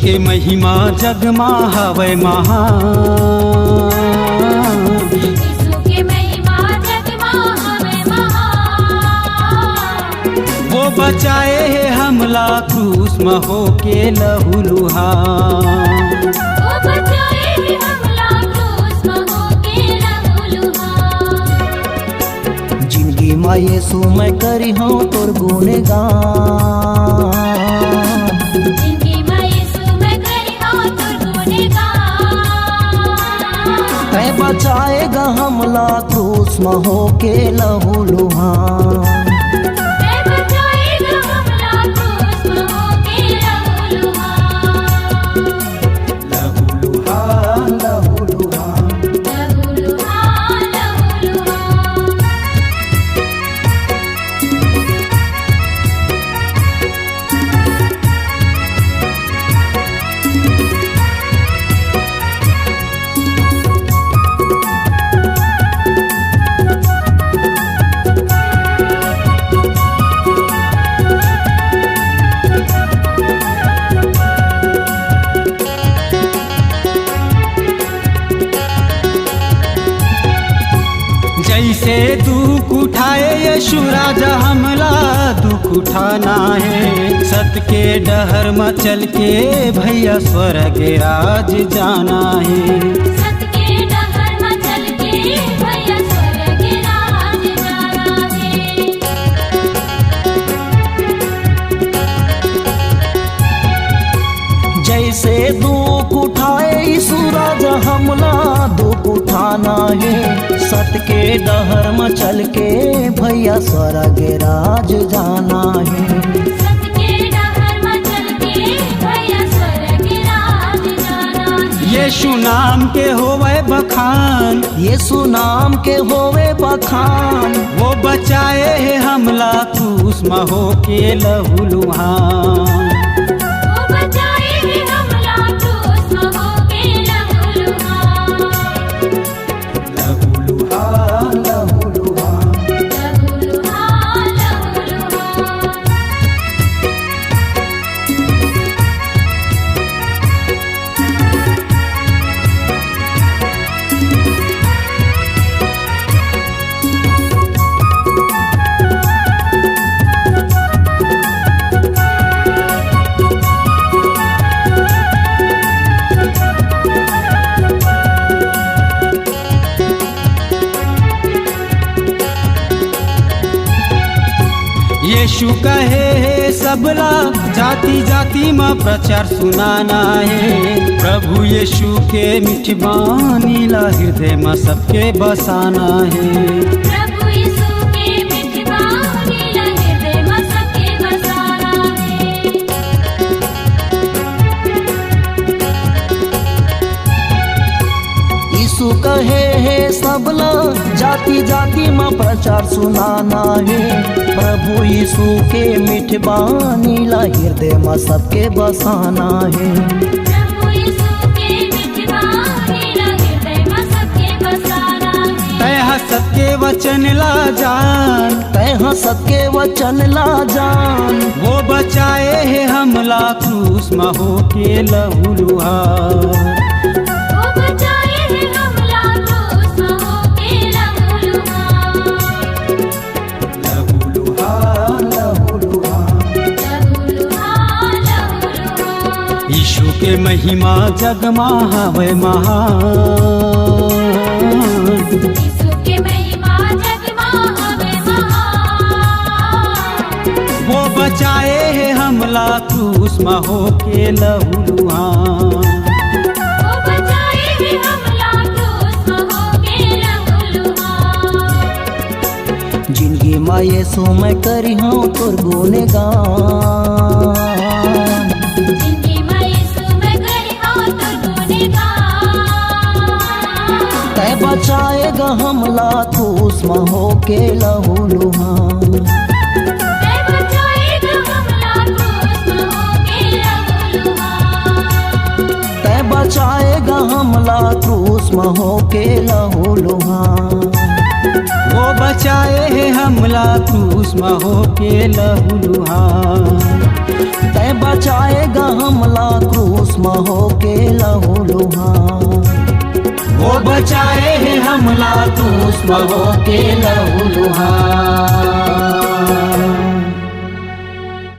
के महिमा जग मा हवै महान। यीशु के महिमा जग मा हवै महान। वो बचाए है हमला क्रूस में होके लहू लुहान। वो बचाए है हमला क्रूस में होके लहू लुहान। जिंदगी माँ यीशु मैं करी हूँ तोर गुणगान। जिंदगी में यीशु मैं करी हूँ तोर गुणगान। तै बचाएगा हमला क्रूस में होके लहू लुहान। तै बचाएगा हमला क्रूस में होके लहू लुहान। लहू लुहान, लहू लुहान। लहू लुहान, लहू लुहान। जैसे दुख उठाए यीशु राजा हमला दुख उठाना है। सत के डहर में चल के भैया स्वर्ग राज जाना है। सत के डगर में चल के भैया स्वर्ग राज जाना है। जैसे दुख उठाए यीशु राजा हमला दुख उठाना है। सत के डहर में चल के भैया स्वर्ग राज जाना है। सत के डगर में चल के भैया स्वर्ग राज जाना है। यीशु नाम के होवे बखान। यीशु नाम के होवे बखान। वो बचाए है हमला क्रूस में होके लहू लुहान। वो बचाए है हमला क्रूस में होके लहू लुहान। लहू लुहान, लहू लुहान। लहू लुहान, लहू लुहान। यीशु कहे है सबला जाति जाति में प्रचार सुनाना है। प्रभु यीशु के मीठी बानी ला हृदय में सबके बसाना है। प्रभु यीशु के मीठी बानी ला हृदय में सबके बसाना है। यीशु कहे है सबला जाति जाति में प्रचार सुनाना है। प्रभु यीशु के मीठ बानी ला हृदय में सबके बसाना है। प्रभु यीशु के मीठी बानी ला हृदय में सबके बसाना है। तय सबके वचन ला जान। तै सबके वचन ला जान। वो बचाए है हमला क्रूस में होके लहू लुहान। वो बचाए है हमला क्रूस में होके लहू लुहान। लहू लुहान, लहू लुहान। लहू लुहान, लहू लुहान। यीशु के महिमा जग मा हवै महान। यीशु के महिमा जग मा हवै महान। वो बचाए है हमला क्रूस में होके लहू लुहान। वो बचाए है हमला क्रूस में होके लहू लुहान। जिंदगी माँ यीशु मैं करी हूँ तोर गुणगान। जिंदगी में यीशु मैं करी हूँ तोर गुणगान। तै बचाएगा हमला क्रूस में होके लहू लुहान। तै बचाएगा हमला क्रूस में होके लहू लुहान। तै बचाएगा हमला क्रूस में होके लहू लुहान। वो बचाए है हमला क्रूस में होके लहू लुहान। तै बचाएगा हमला क्रूस दुश्मन हो के लहूलुहान। वो बचाए है हमला दुश्मन हो के लहूलुहान।